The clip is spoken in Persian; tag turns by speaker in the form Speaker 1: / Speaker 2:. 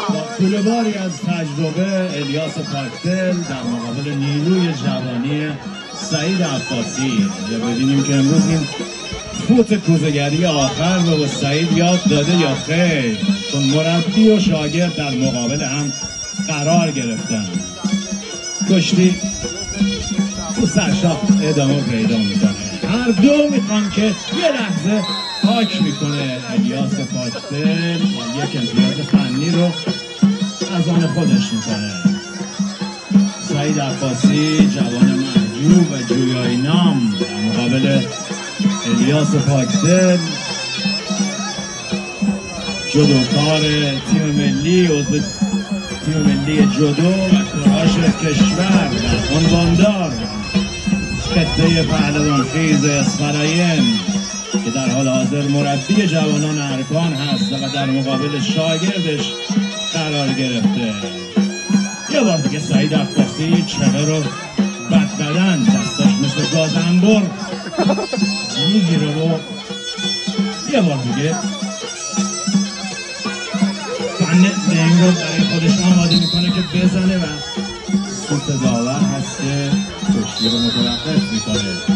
Speaker 1: با کوله‌باری از تجربه الیاس پاکدل در مقابل نیروی جوانی سعید عباسی. ببینیم که امروز این فوت کوزه‌گری آخر رو به سعید یاد داده یا خیر، چون مربی و شاگرد در مقابل هم قرار گرفتن. کشتی تو سرشاخت ادامه پیدا میکنه. هر دو میخوان که یه لحظه پاک میکنه الیاس پاکدل و یک امتیاز فنی رو از آن خودش میکنه. سعید عباسی جوان محجوب و جویای نام در مقابل الیاس پاکدل، جدوکار تیم ملی، عضو تیم ملی جدو و کراش کشور و عنواندار خطه پهلوان خیز اسفراین که در حال حاضر مربی جوانان ارکان هست و در مقابل شاگردش قرار گرفته. یه بار دیگه سعید عباسی چهره رو بدن دستاش مثل گازنبر میگیره و یه بار دیگه فن این رو برای خودش آماده میکنه که بزنه و سوت داور هست که کشتی رو متوقف میکنه.